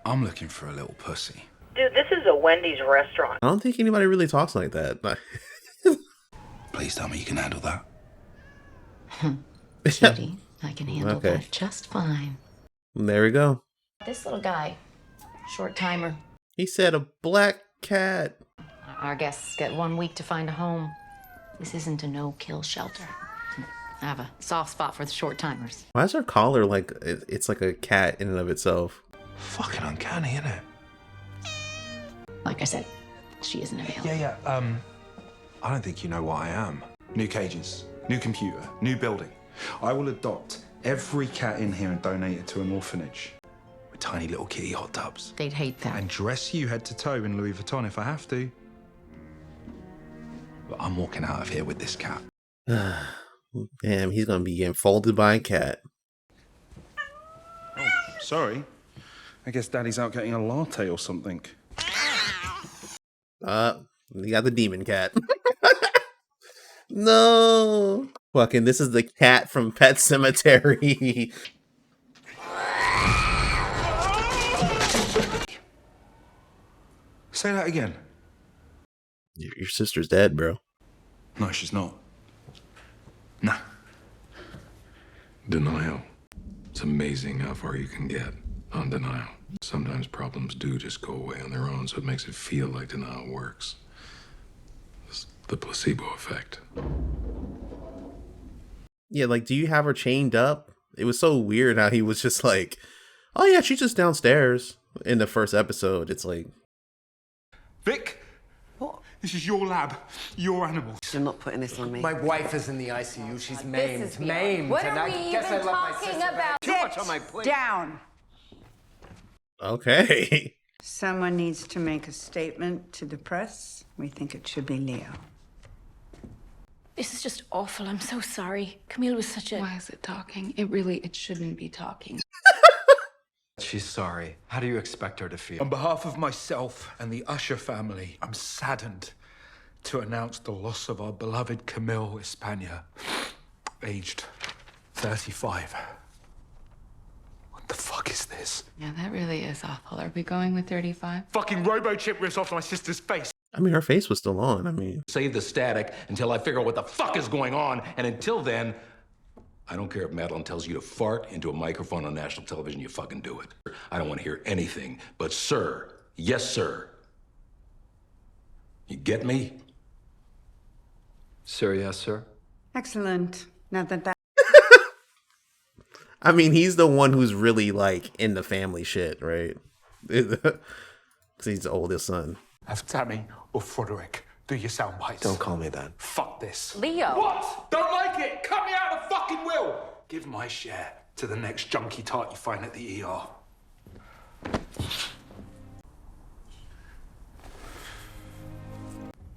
I'm looking for a little pussy. Dude, this is a Wendy's restaurant. I don't think anybody really talks like that. Please tell me you can handle that. Ky.D, I can handle Okay. that just fine. There we go. This little guy, short timer. He said a black cat. Our guests get 1 week to find a home. This isn't a no-kill shelter. I have a soft spot for the short timers. Why is her collar like it's like a cat in and of itself? Fucking uncanny, isn't it? Like I said, she isn't available. Yeah. I don't think you know what I am. New cages, new computer, new building. I will adopt every cat in here and donate it to an orphanage. With tiny little kitty hot tubs. They'd hate that. And dress you head to toe in Louis Vuitton if I have to. But I'm walking out of here with this cat. Damn, he's gonna be getting folded by a cat. Oh, sorry. I guess Daddy's out getting a latte or something. You got the demon cat. No. Fucking, this is the cat from Pet Cemetery. Say that again. Your sister's dead, bro. No, she's not. Nah. Denial. It's amazing how far you can get on denial. Sometimes problems do just go away on their own, so it makes it feel like denial works. It's the placebo effect. Yeah, like, do you have her chained up? It was so weird how he was just like, oh yeah, she's just downstairs. In the first episode, it's like... Vic? What? This is your lab, your animals. You're not putting this on me. My wife is in the ICU. She's maimed. This is beyond. Maimed. What and are I we guess even I love my talking sister. about? Too much on my plate. Down. Okay. Someone needs to make a statement to the press. We think it should be Leo. This is just awful. I'm so sorry. Camille was such a... Why is it talking? It shouldn't be talking. She's sorry. How do you expect her to feel? On behalf of myself and the Usher family, I'm saddened to announce the loss of our beloved Camille Espana, aged 35. What the fuck is this? Yeah, that really is awful. Are we going with 35? Fucking robo-chip rips off my sister's face. I mean, her face was still on. I mean... Save the static until I figure out what the fuck is going on, and until then, I don't care if Madeline tells you to fart into a microphone on national television, you fucking do it. I don't want to hear anything but sir, yes sir. You get me? Sir, yes, sir. Excellent. Now that I mean, he's the one who's really, like, in the family shit, right? Because he's the oldest son. Have Tammy or Frederick do your sound bites. Don't call me that. Fuck this. Leo. What? Don't like it? Cut me out of the fucking will. Give my share to the next junkie tart you find at the ER.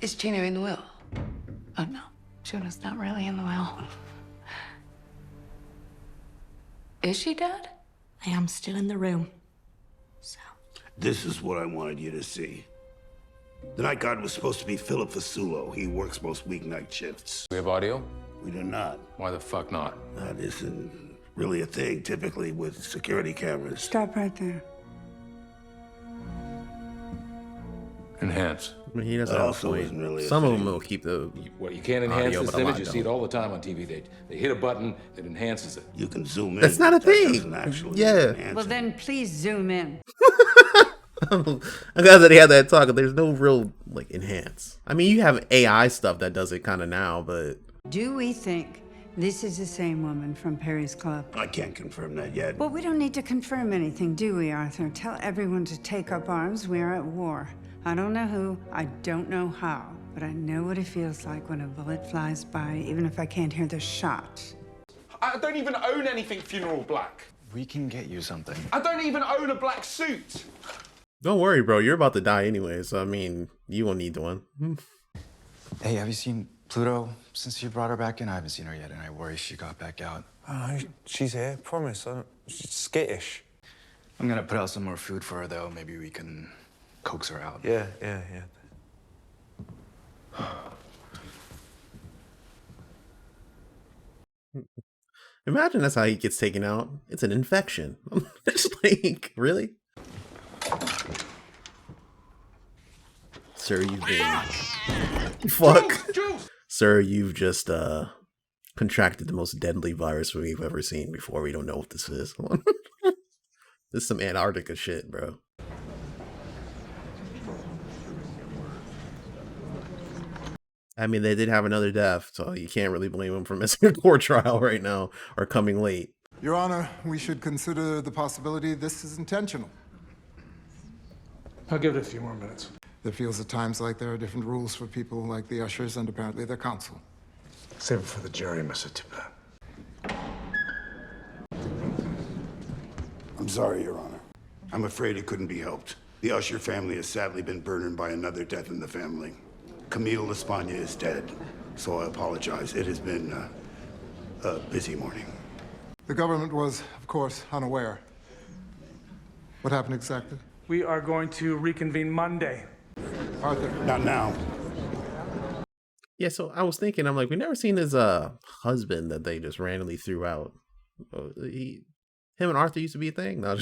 Is Chino in the will? Oh no, Chino's not really in the will. Is she, Dad? I am still in the room. So... This is what I wanted you to see. The night guard was supposed to be Philip Fasulo. He works most weeknight shifts. We have audio? We do not. Why the fuck not? That isn't really a thing, typically, with security cameras. Stop right there. Enhance. I mean, he doesn't That have a also point. isn't really a Some of thing. them will keep the... What, you can't enhance Audio, this but a lot image? You see it don't. all the time on TV. They hit a button, it enhances it. You can zoom in. That's not a but that thing. doesn't actually Yeah. enhance Well, it. then please zoom in. I'm glad that they had that talk. There's no real, like, enhance. I mean, you have AI stuff that does it kind of now, but... Do we think this is the same woman from Perry's Club? I can't confirm that yet. Well, we don't need to confirm anything, do we, Arthur? Tell everyone to take up arms. We are at war. I don't know who, I don't know how, but I know what it feels like when a bullet flies by, even if I can't hear the shot. I don't even own anything funeral black. We can get you something. I don't even own a black suit. Don't worry, bro. You're about to die anyway, so, I mean, you won't need one. Hey, have you seen Pluto since you brought her back in? I haven't seen her yet, and I worry she got back out. She's here, promise. She's skittish. I'm gonna put out some more food for her, though. Maybe we can coax her out. Yeah. Imagine that's how he gets taken out. It's an infection. It's like, really? Sir, you've been... Fuck. Sir, you've just, contracted the most deadly virus we've ever seen before. We don't know what this is. This is some Antarctica shit, bro. I mean, they did have another death, so you can't really blame them for missing a court trial right now or coming late. Your Honor, we should consider the possibility this is intentional. I'll give it a few more minutes. It feels at times like there are different rules for people like the Ushers and apparently their counsel. Save it for the jury, Mr. Tippett. I'm sorry, Your Honor. I'm afraid it couldn't be helped. The Usher family has sadly been burdened by another death in the family. Camille Espana is dead, so I apologize. It has been a busy morning. The government was, of course, unaware. What happened exactly? We are going to reconvene Monday. Arthur. Not now. Yeah, so I was thinking, I'm like, we never seen his husband that they just randomly threw out. Him and Arthur used to be a thing. No,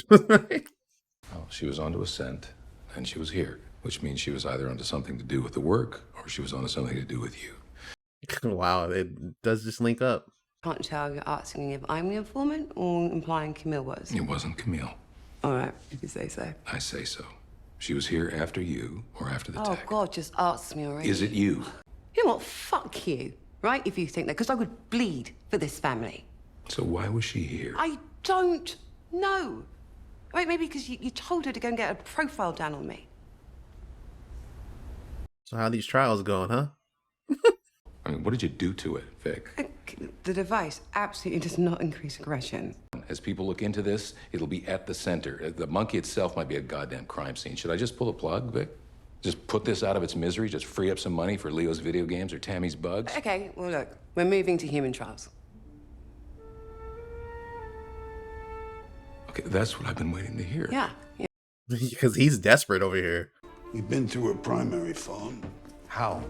Oh, she was onto a scent, and she was here, which means she was either onto something to do with the work, or she was onto something to do with you. Wow, it does just link up. Can't tell you're asking if I'm the informant or implying Camille was. It wasn't Camille. All right, if you say so. I say so. She was here after you, or after the Oh, tech. God, just ask me already. Is it you? You know what? Fuck you, right? If you think that, because I would bleed for this family. So why was she here? I don't know. Right, maybe because you told her to go and get a profile done on me. So how are these trials going, huh? I mean, what did you do to it, Vic? The device absolutely does not increase aggression. As people look into this, it'll be at the center. The monkey itself might be a goddamn crime scene. Should I just pull a plug, Vic? Just put this out of its misery? Just free up some money for Leo's video games or Tammy's bugs? Okay, well, look, we're moving to human trials. Okay, that's what I've been waiting to hear. Yeah. Because he's desperate over here. We've been through her primary phone. How?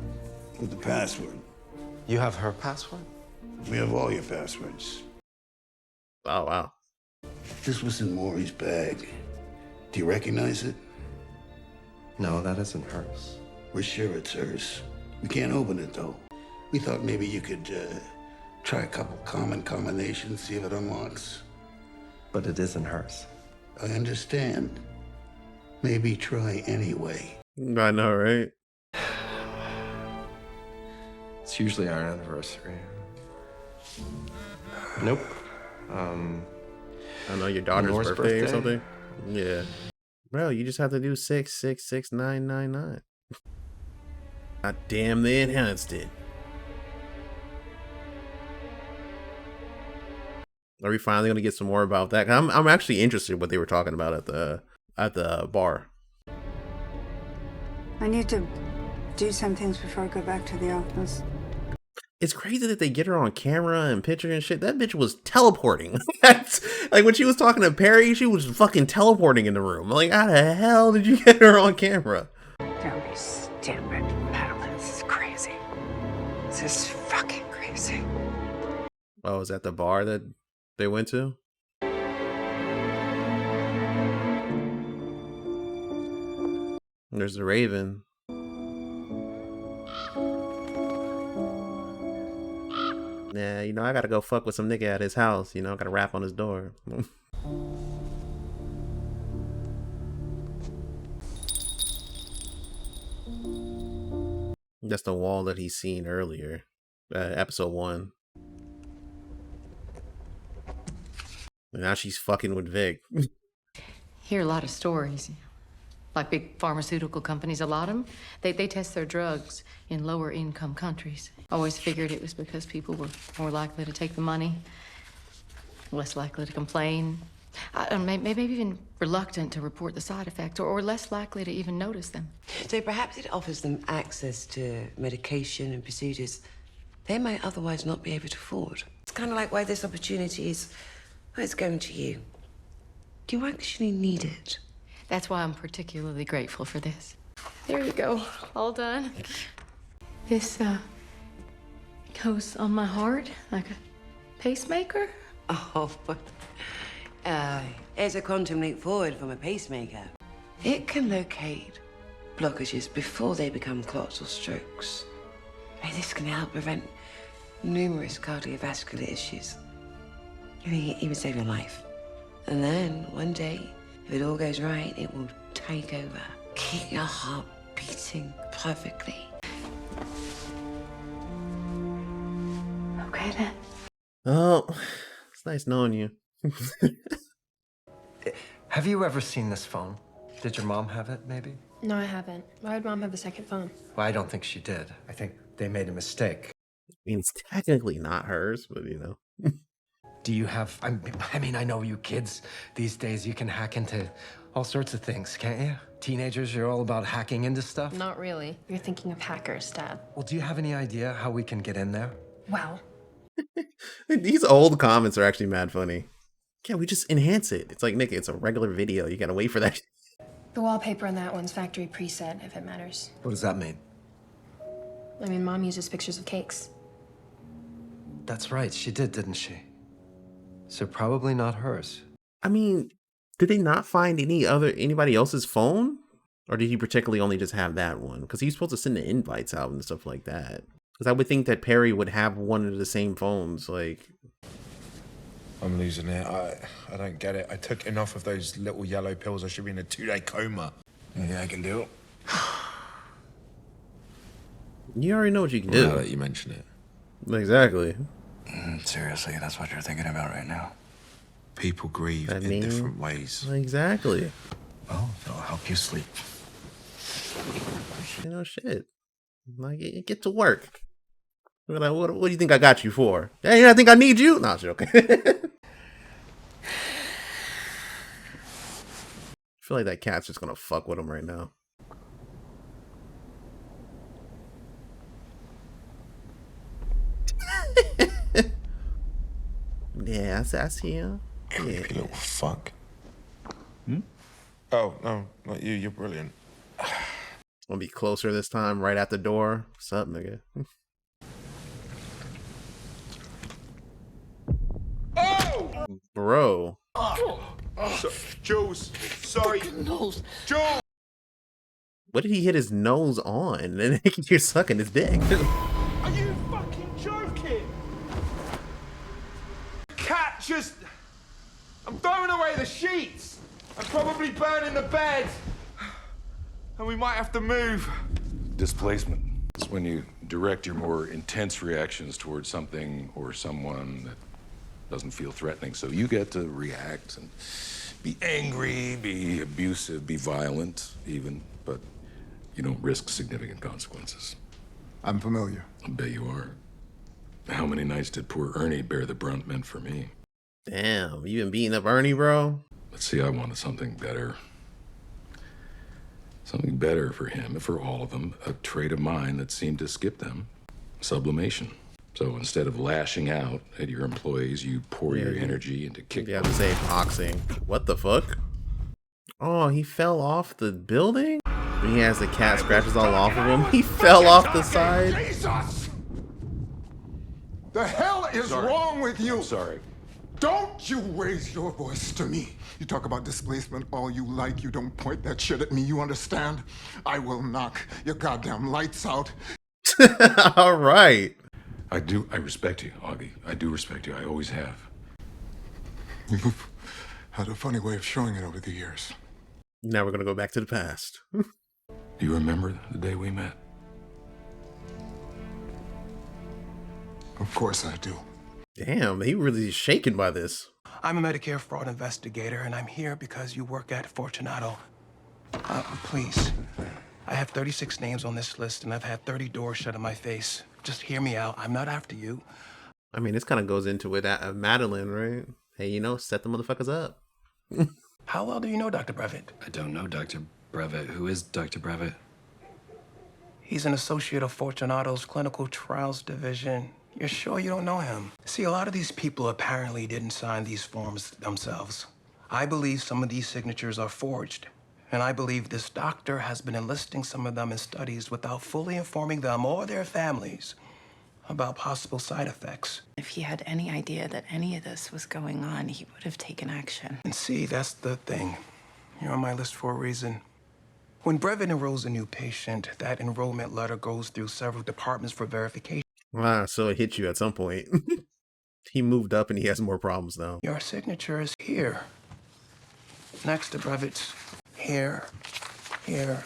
With the password. You have her password? We have all your passwords. Oh, wow. This was in Maury's bag. Do you recognize it? No, that isn't hers. We're sure it's hers. We can't open it, though. We thought maybe you could try a couple common combinations, see if it unlocks. But it isn't hers. I understand. Maybe try anyway. I know, right? It's usually our anniversary. Nope. I know your daughter's Nora's birthday or something. Yeah. Bro, you just have to do 6666999. God damn, they enhanced it. Are we finally gonna get some more about that? I'm actually interested in what they were talking about at the bar. I need to do some things before I go back to the office. It's crazy that they get her on camera and picture and shit. That bitch was teleporting. That's like when she was talking to Perry, she was fucking teleporting in the room. Like, how the hell did you get her on camera? Don't be stupid, Madeline. This is crazy. This is fucking crazy. Oh, is that the bar that they went to? There's the Raven. Yeah, you know, I gotta go fuck with some nigga at his house. You know, I gotta rap on his door. That's the wall that he's seen earlier. Episode 1. And now she's fucking with Vic. Hear a lot of stories. Like big pharmaceutical companies, a lot of them, they test their drugs in lower income countries. Always figured it was because people were more likely to take the money, less likely to complain, maybe even reluctant to report the side effects, or less likely to even notice them. So perhaps it offers them access to medication and procedures they may otherwise not be able to afford. It's kind of like why this opportunity is, well, it's going to you. Do you actually need it? That's why I'm particularly grateful for this. There you go, all done. This, goes on my heart like a pacemaker. Oh, it's a quantum leap forward from a pacemaker. It can locate blockages before they become clots or strokes. And this can help prevent numerous cardiovascular issues. I mean, it would save your life. And then, one day, if it all goes right, it will take over. Keep your heart beating perfectly. Okay, then. Oh, it's nice knowing you. Have you ever seen this phone? Did your mom have it, maybe? No, I haven't. Why would Mom have a second phone? Well, I don't think she did. I think they made a mistake. I mean, it's technically not hers, but you know. Do you have... I mean, I know you kids these days, you can hack into all sorts of things, can't you? Teenagers, you're all about hacking into stuff. Not really. You're thinking of hackers, Dad. Well, do you have any idea how we can get in there? Well, These old comments are actually mad funny. Can't we just enhance it? It's like, Nick, it's a regular video. You gotta wait for that. the wallpaper on that one's factory preset, if it matters. What does that mean? I mean, Mom uses pictures of cakes. That's right, she did, didn't she? So probably not hers. I mean, did they not find anybody else's phone? Or did he particularly only just have that one? Because he's supposed to send the invites out and stuff like that. Because I would think that Perry would have one of the same phones, like... I'm losing it. I don't get it. I took enough of those little yellow pills. I should be in a 2-day coma. Yeah, I can do it. You already know what you can do. Now that you mention it. Exactly. Seriously, that's what you're thinking about right now? People grieve in different ways. Exactly. Well, it'll help you sleep. You know, shit. Like, get to work. What do you think I got you for? Hey, I think I need you? No, I'm joking. I feel like that cat's just gonna fuck with him right now. Yeah, I see him. Creepy little fuck. Oh, no, not you. You're brilliant. Gonna be closer this time, right at the door. What's up, nigga? Oh! Bro. Jules, sorry. Nose. Jules! What did he hit his nose on? And then you're sucking his dick. Are you fucking joking? Cat just... I'm throwing away the sheets. I'm probably burning the bed. And we might have to move. Displacement. It's when you direct your more intense reactions towards something or someone that doesn't feel threatening. So you get to react and be angry, be abusive, be violent even, but you don't risk significant consequences. I'm familiar. I bet you are. How many nights did poor Ernie bear the brunt meant for me? Damn, you been beating up Ernie, bro? Let's see, I wanted something better. Something better for him, and for all of them, a trait of mine that seemed to skip them. Sublimation. So instead of lashing out at your employees, you pour your energy into kick. You have to say boxing. What the fuck? Oh, he fell off the building? When he has the cat scratches all off of him, he fell off the side. Jesus! The hell is wrong with you? I'm sorry. Don't you raise your voice to me. You talk about displacement all you like. You don't point that shit at me. You understand? I will knock your goddamn lights out. All right. I respect you, Augie. I do respect you. I always have. You've had a funny way of showing it over the years. Now we're gonna go back to the past. Do you remember the day we met? Of course I do. Damn, he really is shaken by this. I'm a Medicare fraud investigator, and I'm here because you work at Fortunato. Please. I have 36 names on this list, and I've had 30 doors shut in my face. Just hear me out. I'm not after you. I mean, this kind of goes into it at Madeline, right? Hey, you know, set the motherfuckers up. How well do you know Dr. Brevitt? I don't know Dr. Brevitt. Who is Dr. Brevitt? He's an associate of Fortunato's clinical trials division. You're sure you don't know him? See, a lot of these people apparently didn't sign these forms themselves. I believe some of these signatures are forged. And I believe this doctor has been enlisting some of them in studies without fully informing them or their families about possible side effects. If he had any idea that any of this was going on, he would have taken action. And see, that's the thing. You're on my list for a reason. When Brevin enrolls a new patient, that enrollment letter goes through several departments for verification. Ah, so it hit you at some point. He moved up and he has more problems now. Your signature is here. Next to Brevitt's. Here, here,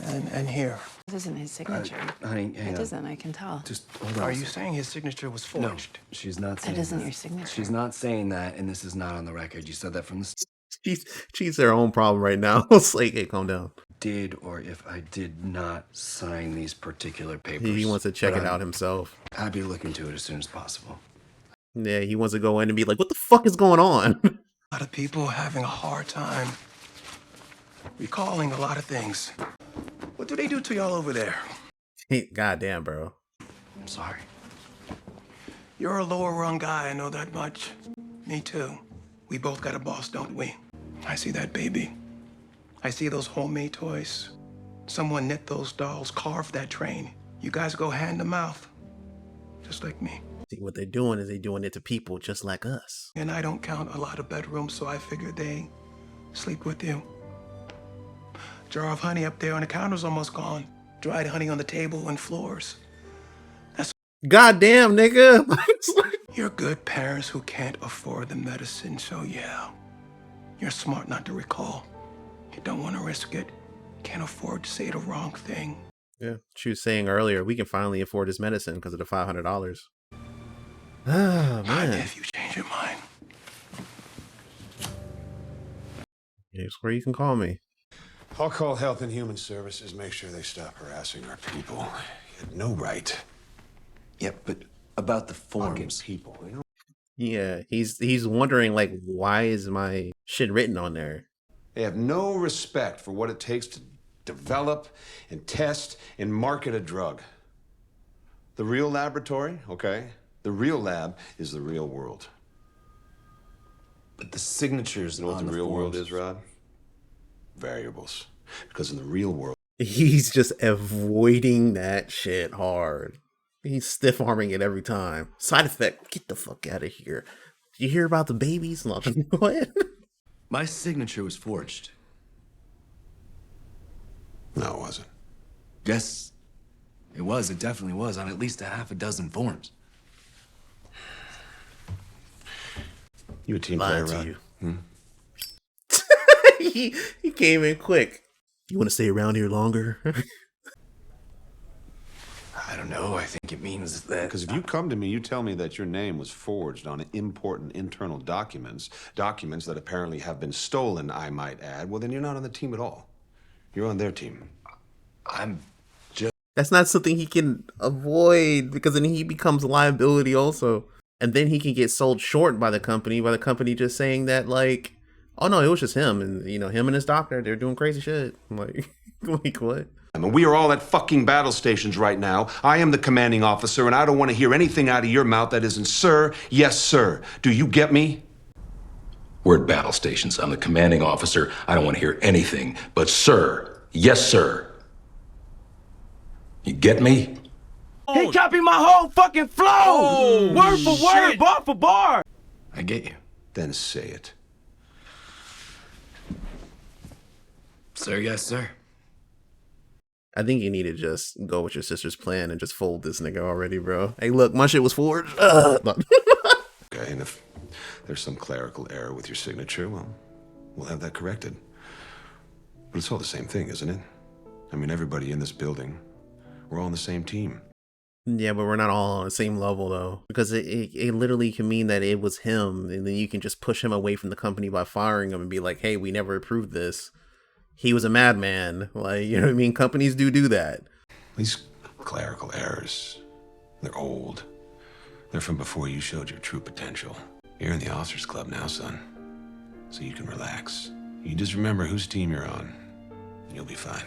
and here. This isn't his signature. Honey, hang It on. isn't, I can tell. Just hold on. Are you saying his signature was forged? No, she's not saying That isn't that. your signature. She's not saying that, and this is not on the record. You said that from the She's their own problem right now. It's like, hey, calm down. did or if I did not sign these particular papers. He wants to check But it I'm out himself. Happy to look into it as soon as possible. Yeah, he wants to go in and be like, what the fuck is going on? A lot of people having a hard time recalling a lot of things. What do they do to y'all over there? Goddamn, bro. I'm sorry. You're a lower rung guy, I know that much. Me too. We both got a boss, don't we? I see that baby. I see those homemade toys. Someone knit those dolls, carved that train. You guys go hand to mouth, just like me. See, what they're doing is they're doing it to people just like us. And I don't count a lot of bedrooms, so I figured they sleep with you. Jar of honey up there on the counter's almost gone. Dried honey on the table and floors. Goddamn, nigga. You're good parents who can't afford the medicine, so yeah. You're smart not to recall. You don't want to risk it. Can't afford to say the wrong thing. Yeah, she was saying earlier, we can finally afford his medicine because of the $500. Ah, man. If you change your mind. Here's where you can call me. I'll call Health and Human Services, make sure they stop harassing our people. You had no right. Yeah, but about the forms. People, you know? Yeah, he's wondering, like, why is my shit written on there? They have no respect for what it takes to develop and test and market a drug. The real laboratory, okay? The real lab is the real world. But the signatures You know what on the the real world forms. is, Rod? Variables. Because in the real world, He's just avoiding that shit hard. He's stiff arming it every time. Side effect, get the fuck out of here. You hear about the babies? What? My signature was forged. no, it wasn't. Yes, it was. It definitely was on at least a half a dozen forms. You a team player, Lying to Rod? you. Hmm? he came in quick. You want to stay around here longer? I don't know. I think it means that. Because if you come to me, you tell me that your name was forged on important internal documents that apparently have been stolen, I might add, well, then you're not on the team at all. You're on their team. I'm That's not something he can avoid because then he becomes a liability also. And then he can get sold short by the company just saying that, like, oh no, it was just him. And, you know, him and his doctor, they're doing crazy shit. I'm like, like what? I mean, we are all at fucking battle stations right now. I am the commanding officer, and I don't want to hear anything out of your mouth that isn't, sir, yes, sir. Do you get me? We're at battle stations. I'm the commanding officer. I don't want to hear anything but sir, yes, sir. You get me? He copied my whole fucking flow! Word for word, bar for bar! I get you. Then say it. Sir, yes, sir. I think you need to just go with your sister's plan and just fold this nigga already, bro. Hey, look, my shit was forged. Okay, and if there's some clerical error with your signature, well, we'll have that corrected. But it's all the same thing, isn't it? I mean, everybody in this building, we're all on the same team. Yeah, but we're not all on the same level, though. Because it literally can mean that it was him, and then you can just push him away from the company by firing him and be like, hey, we never approved this. He was a madman. Like, you know what I mean? Companies do that. These clerical errors, they're old. They're from before you showed your true potential. You're in the officers club now, son. So you can relax. You just remember whose team you're on, and you'll be fine.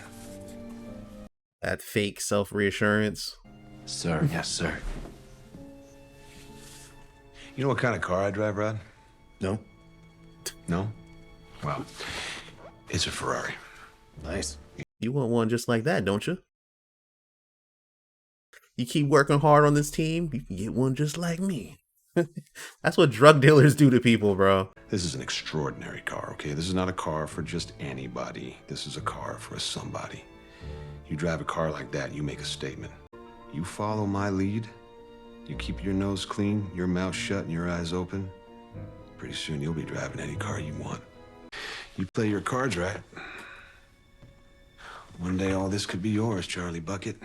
That fake self-reassurance. Sir, yes, sir. You know what kind of car I drive, Rod? No. No? Well, it's a Ferrari. Nice. You want one just like that, don't you? You keep working hard on this team, you can get one just like me. That's what drug dealers do to people, bro. This is an extraordinary car, okay? This is not a car for just anybody. This is a car for somebody. You drive a car like that, you make a statement. You follow my lead, you keep your nose clean, your mouth shut, and your eyes open, pretty soon you'll be driving any car you want. You play your cards right. One day all this could be yours, Charlie Bucket.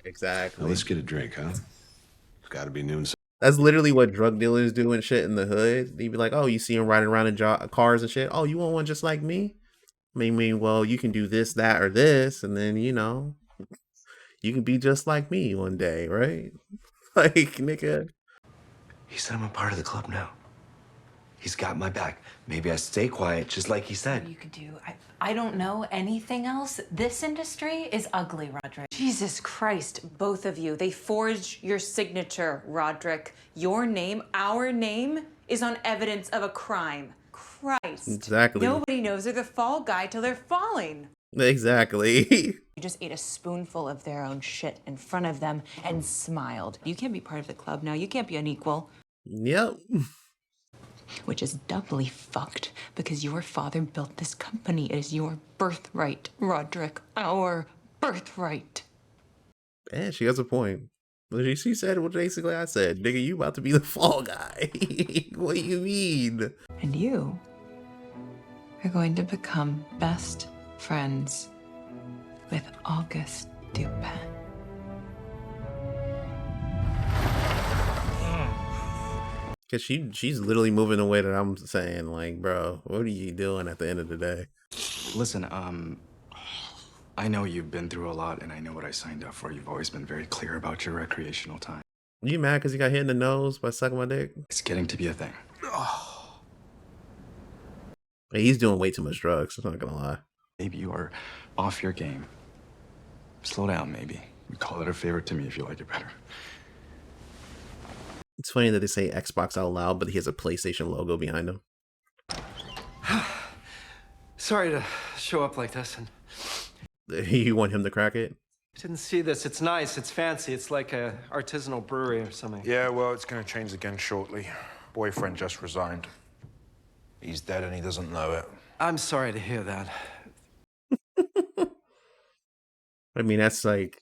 Exactly. Now let's get a drink, huh? It's gotta be noon. That's literally what drug dealers do and shit in the hood. They'd be like, oh, you see them riding around in cars and shit. Oh, you want one just like me? I mean, well, you can do this, that, or this, and then, you know, you can be just like me one day, right? Like, nigga. He said I'm a part of the club now. He's got my back. Maybe I stay quiet, just like he said. You could do. I don't know anything else. This industry is ugly, Roderick. Jesus Christ, both of you. They forged your signature, Roderick. Your name, our name, is on evidence of a crime. Christ. Exactly. Nobody knows they're the fall guy till they're falling. Exactly. You just ate a spoonful of their own shit in front of them and smiled. You can't be part of the club now. You can't be unequal. Yep. Which is doubly fucked because your father built this company. It is your birthright, Roderick. Our birthright. Man, she has a point. She said what basically I said. Nigga, you about to be the fall guy. What do you mean? And you are going to become best friends with August Dupin. Cause she's literally moving the way that I'm saying, like, bro, what are you doing at the end of the day? Listen, I know you've been through a lot, and I know what I signed up for. You've always been very clear about your recreational time. You mad because you got hit in the nose by sucking my dick? It's getting to be a thing. Hey, he's doing way too much drugs, I'm not gonna lie. Maybe you are off your game. Slow down, maybe. We call it a favor to me if you like it better. It's funny that they say Xbox out loud, but he has a PlayStation logo behind him. Sorry to show up like this. And You want him to crack it? didn't see this. It's nice. It's fancy. It's like a artisanal brewery or something. Yeah, well, it's going to change again shortly. Boyfriend just resigned. He's dead and he doesn't know it. I'm sorry to hear that. I mean, that's like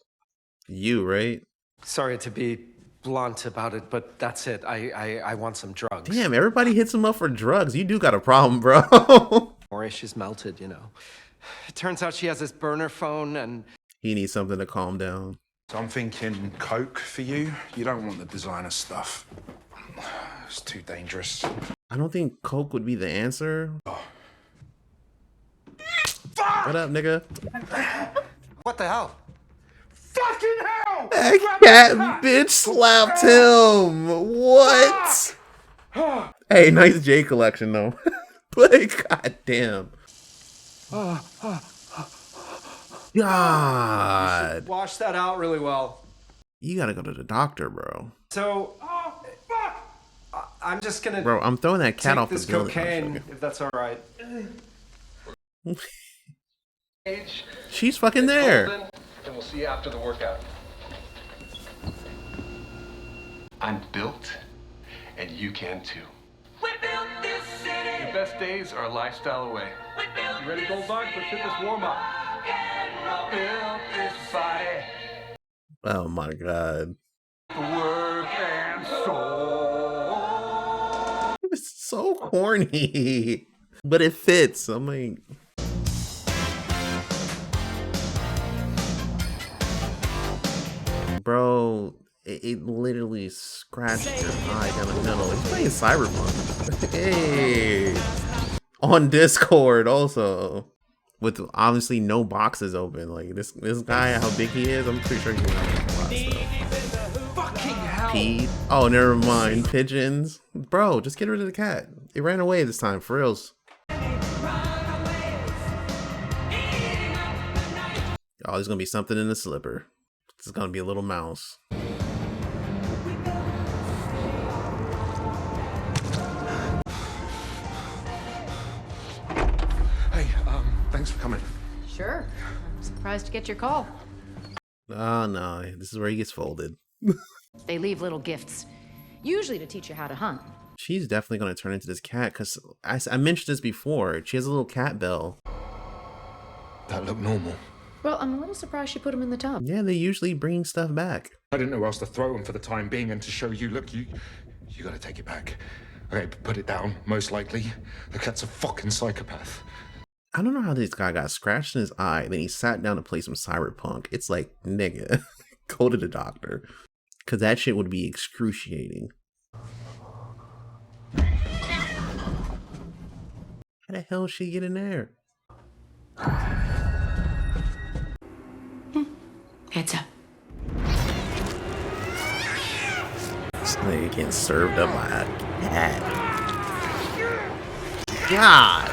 you, right? Sorry to be blunt about it, but that's it. I want some drugs. Damn, everybody hits him up for drugs. You do got a problem, bro. Or she's melted, you know. It turns out she has this burner phone and... He needs something to calm down. So I'm thinking Coke for you. You don't want the designer stuff. It's too dangerous. I don't think Coke would be the answer. Oh. What up, nigga? What the hell? Fucking hell! That cat bitch slapped him. What? Hey, nice J collection though. But goddamn. God. Wash that out really well. You gotta go to the doctor, bro. So, I'm just gonna... Bro, I'm throwing that cat take off the this building. cocaine, if that's all right. She's fucking there. And we'll see you after the workout. I'm built, and you can too. We built this city. Your best days are a lifestyle away. You ready, Bulldog? Let's hit this warm-up. Built this body. Oh my god. Work and soul. It's so corny. But it fits. I'm like... Bro, it literally scratched your eye down the middle. He's playing Cyberpunk. Hey! On Discord also. With obviously no boxes open. Like, this guy, how big he is, I'm pretty sure he's gonna have a lot of stuff. Fucking hell! Ky.D. Oh, never mind. Pigeons. Bro, just get rid of the cat. It ran away this time, for reals. Oh, there's gonna be something in the slipper. It's gonna be a little mouse. Hey, thanks for coming. Sure. I'm surprised to get your call. Oh no, this is where he gets folded. They leave little gifts. usually to teach you how to hunt. She's definitely going to turn into this cat, because I mentioned this before. She has a little cat bell. That looked normal. Well, I'm a little surprised she put him in the tub. Yeah, they usually bring stuff back. I didn't know where else to throw him for the time being and to show you, look, you gotta take it back. Okay, put it down, most likely. The cat's a fucking psychopath. I don't know how this guy got scratched in his eye, then he sat down to play some cyberpunk. It's like, nigga, go to the doctor. Because that shit would be excruciating. How the hell she get in there? Heads up. This nigga getting served up by a cat. God.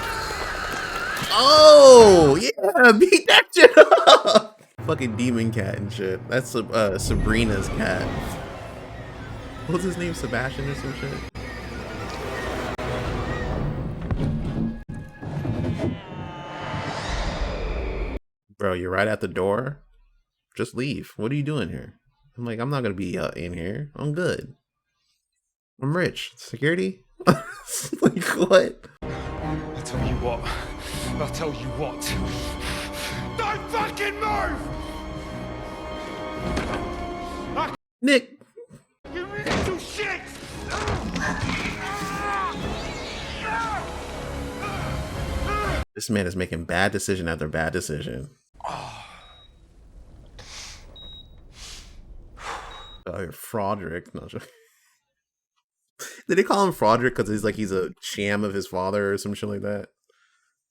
Oh, yeah, beat that shit up. Fucking demon cat and shit. That's Sabrina's cat. What's his name? Sebastian or some shit? Bro, you're right at the door. Just leave. What are you doing here? I'm like, I'm not gonna be in here. I'm good. I'm rich. Security? Like, what? I'll tell you what. I'll tell you what. Don't fucking move! Nick! You little shit! This man is making bad decision after bad decision. Oh, Froderick. No, did they call him Froderick because he's a sham of his father or some shit like that?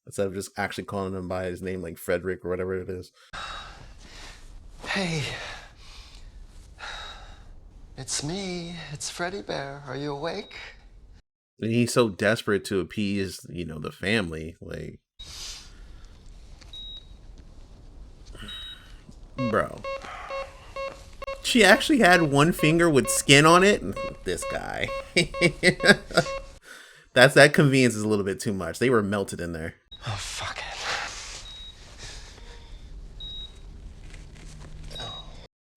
Instead of just actually calling him by his name, like Frederick or whatever it is. Hey. It's me. It's Freddy Bear. Are you awake? And he's so desperate to appease, the family. Like, bro. She actually had one finger with skin on it. This guy. That convenience is a little bit too much. They were melted in there. Oh, fuck it.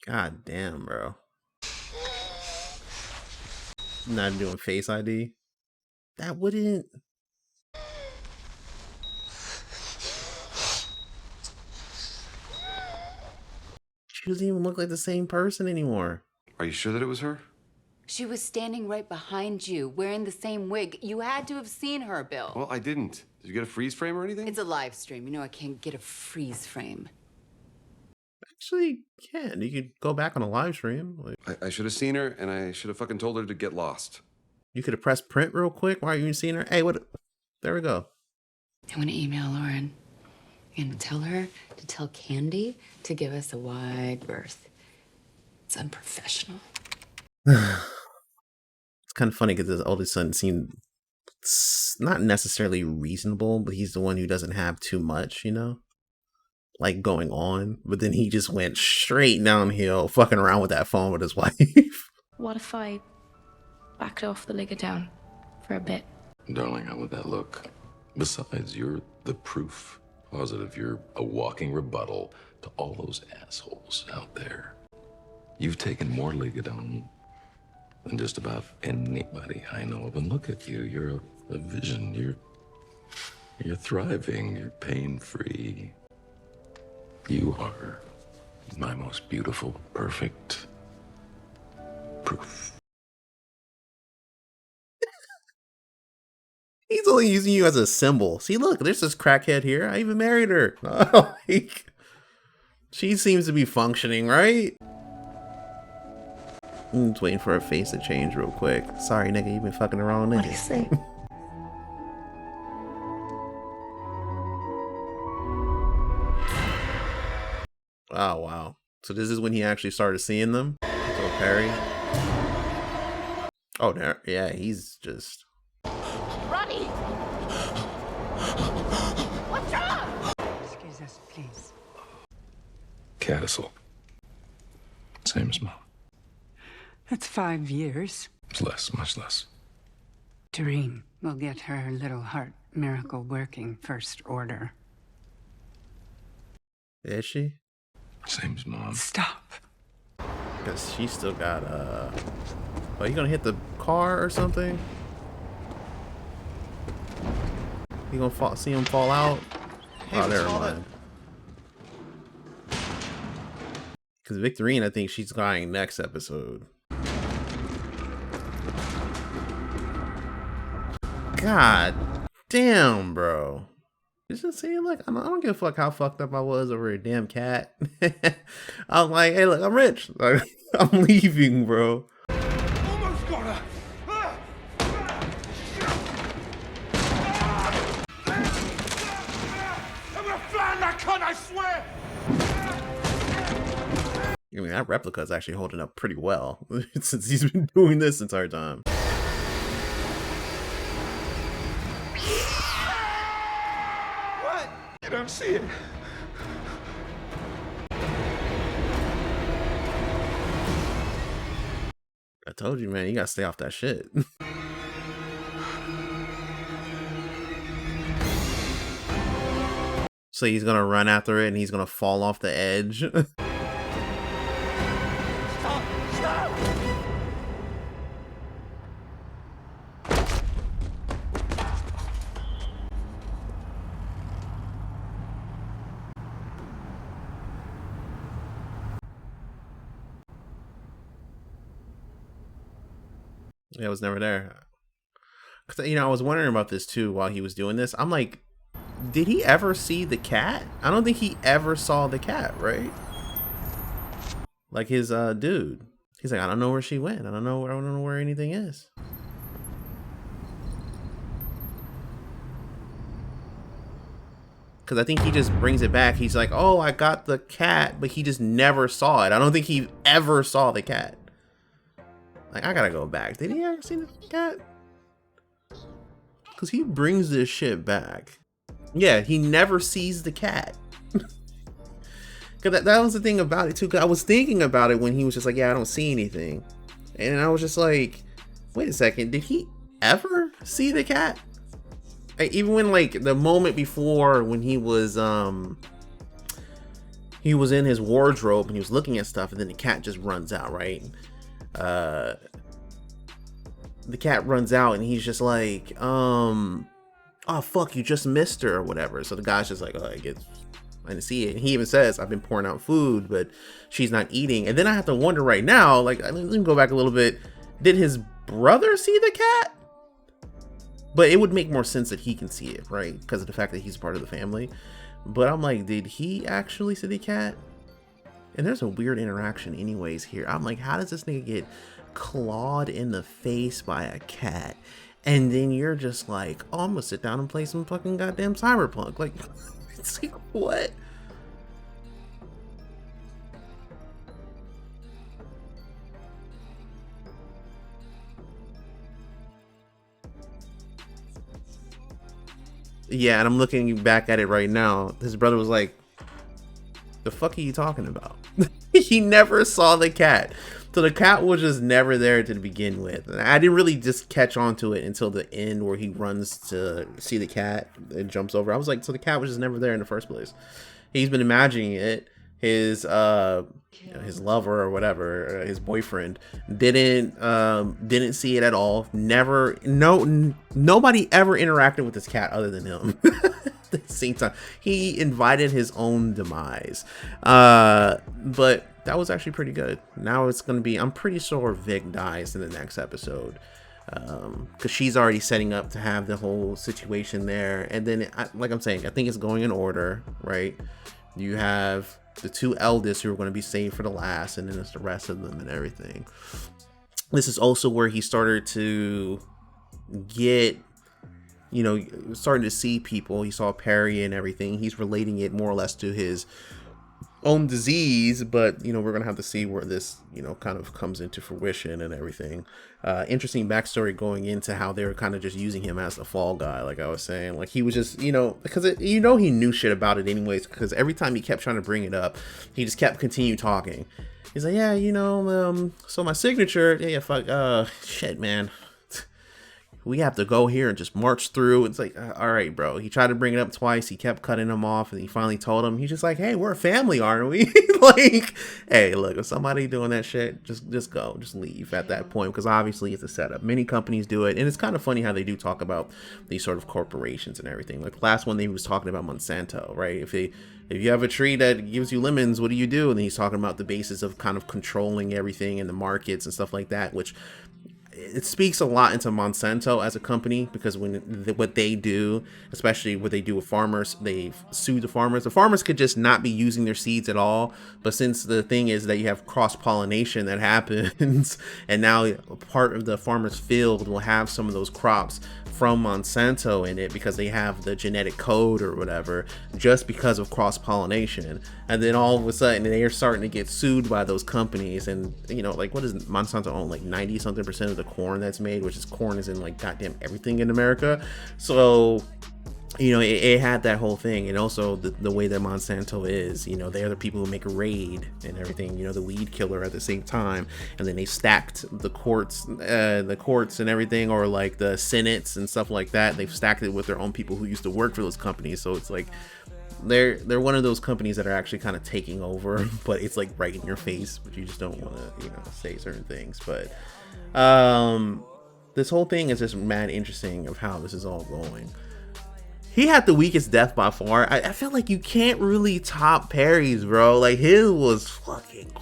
God damn, bro. Not doing Face ID. That wouldn't. She doesn't even look like the same person anymore. Are you sure that it was her? She was standing right behind you, wearing the same wig. You had to have seen her, Bill. Well, I didn't. Did you get a freeze frame or anything? It's a live stream. You know I can't get a freeze frame. Actually, can. You could go back on a live stream. Like, I should have seen her, and I should have fucking told her to get lost. You could have pressed print real quick. Why are you even seeing her? Hey, what? There we go. I want to email Lauren and tell her to tell Candy to give us a wide berth. It's unprofessional. It's kind of funny because his oldest son seemed not necessarily reasonable, but he's the one who doesn't have too much, like going on. But then he just went straight downhill, fucking around with that phone with his wife. What if I backed off the Liga down for a bit? Darling, how would that look? Besides, you're the proof positive. You're a walking rebuttal to all those assholes out there. You've taken more Liga down than just about anybody I know of. And look at you. You're a vision. You're thriving. You're pain-free. You are my most beautiful, perfect proof. He's only using you as a symbol. See, look, there's this crackhead here. I even married her. Like, she seems to be functioning, right? I'm just waiting for her face to change real quick. Sorry, nigga, you've been fucking the wrong nigga. What do you say? Oh, wow. So this is when he actually started seeing them? So Perry? Oh, there. Yeah, he's just... Ronnie! What's wrong? Excuse us, please. Catissel. Same as Mom. That's 5 years. It's less, much less. Doreen will get her little heart miracle working first order. Is she? Same as Mom. Stop. Because she still got, oh, you gonna hit the car or something? You gonna see him fall out? Oh, never mind. Because Victorine, I think she's dying next episode. God damn, bro. Just saying, like, I don't give a fuck how fucked up I was over a damn cat. I'm like, hey, look, I'm rich. Like, I'm leaving, bro. Almost got her. I'm gonna flatten that cunt, I swear. I mean, that replica is actually holding up pretty well since he's been doing this entire time. What? You don't see it. I told you, man, you gotta stay off that shit. So he's gonna run after it and he's gonna fall off the edge. Yeah, it was never there. Cause, you know, I was wondering about this too while he was doing this. I'm like, did he ever see the cat? I don't think he ever saw the cat, right? Like his dude. He's like, I don't know where she went. I don't know where anything is. Cause I think he just brings it back. He's like, oh, I got the cat, but he just never saw it. I don't think he ever saw the cat. Like, I gotta go back. Did he ever see the cat? Because he brings this shit back. Yeah, he never sees the cat. Because that was the thing about it, too. Because I was thinking about it when he was just like, yeah, I don't see anything. And I was just like, wait a second. Did he ever see the cat? Even when, like, the moment before when he was in his wardrobe and he was looking at stuff and then the cat just runs out, right? The cat runs out and he's just like, oh fuck, you just missed her or whatever. So the guy's just like, oh, I didn't see it. And he even says, I've been pouring out food, but she's not eating. And then I have to wonder right now, like, let me go back a little bit. Did his brother see the cat? But it would make more sense that he can see it, right? Because of the fact that he's part of the family. But I'm like, did he actually see the cat? And there's a weird interaction anyways here. I'm like, how does this nigga get clawed in the face by a cat? And then you're just like, oh, I'm gonna sit down and play some fucking goddamn Cyberpunk. Like, it's like, what? Yeah, and I'm looking back at it right now. His brother was like, the fuck are you talking about? He never saw the cat. So the cat was just never there to begin with. And I didn't really just catch on to it until the end where he runs to see the cat and jumps over. I was like, so the cat was just never there in the first place. He's been imagining it. His his lover or whatever, his boyfriend, didn't see it at all. Nobody ever interacted with this cat other than him. At the same time, he invited his own demise. But that was actually pretty good. Now it's gonna be, I'm pretty sure Vic dies in the next episode, because she's already setting up to have the whole situation there. And then, like I'm saying, I think it's going in order, right? You have the two eldest who are going to be saved for the last, and then it's the rest of them and everything. This is also where he started to get, you know, starting to see people. He saw Perry and everything. He's relating it more or less to his own disease, but, you know, we're going to have to see where this, you know, kind of comes into fruition and everything. Interesting backstory going into how they were kind of just using him as the fall guy, like I was saying. Like, he was just, you know, because he knew shit about it anyways, because every time he kept trying to bring it up, he just kept continue talking. He's like, yeah, you know, so my signature, yeah, fuck, shit, man. we have to go here and just march through. It's like, all right, bro. He tried to bring it up twice. He kept cutting him off, and he finally told him. He's just like, hey, we're a family, aren't we? Like, hey, look, if somebody doing that shit, just go, just leave at that point, because obviously it's a setup. Many companies do it, and it's kind of funny how they do talk about these sort of corporations and everything. Like last one, they was talking about Monsanto, right? If you have a tree that gives you lemons, what do you do? And then he's talking about the basis of kind of controlling everything in the markets and stuff like that, which it speaks a lot into Monsanto as a company, because what they do, especially what they do with farmers, they sue the farmers. The farmers could just not be using their seeds at all, but since the thing is that you have cross-pollination that happens, and now part of the farmer's field will have some of those crops from Monsanto in it because they have the genetic code or whatever, just because of cross-pollination. And then all of a sudden they are starting to get sued by those companies. And like, what does Monsanto own? Like 90-something% of the corn that's made, which is corn is in like goddamn everything in America. So it had that whole thing. And also the way that Monsanto is, they're the people who make Raid and everything, the weed killer at the same time. And then they stacked the courts and everything, or like the senates and stuff like that. They've stacked it with their own people who used to work for those companies. So it's like they're one of those companies that are actually kind of taking over, but it's like right in your face, but you just don't want to say certain things. But this whole thing is just mad interesting of how this is all going. He had the weakest death by far. I feel like you can't really top Perry's, bro. Like, his was fucking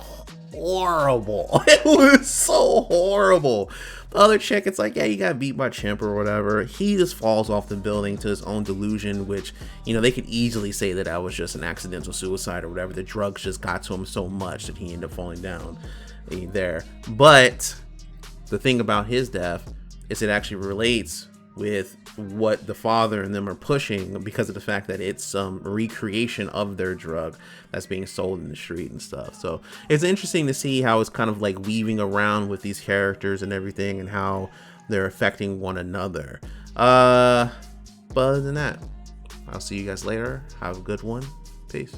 horrible. It was so horrible. The other chick, it's like, yeah, you got beat by Chimp or whatever. He just falls off the building to his own delusion, which, they could easily say that was just an accidental suicide or whatever. The drugs just got to him so much that he ended up falling down there. But the thing about his death is it actually relates with what the father and them are pushing, because of the fact that it's some recreation of their drug that's being sold in the street and stuff. So it's interesting to see how it's kind of like weaving around with these characters and everything, and how they're affecting one another. But other than that, I'll see you guys later. Have a good one. Peace.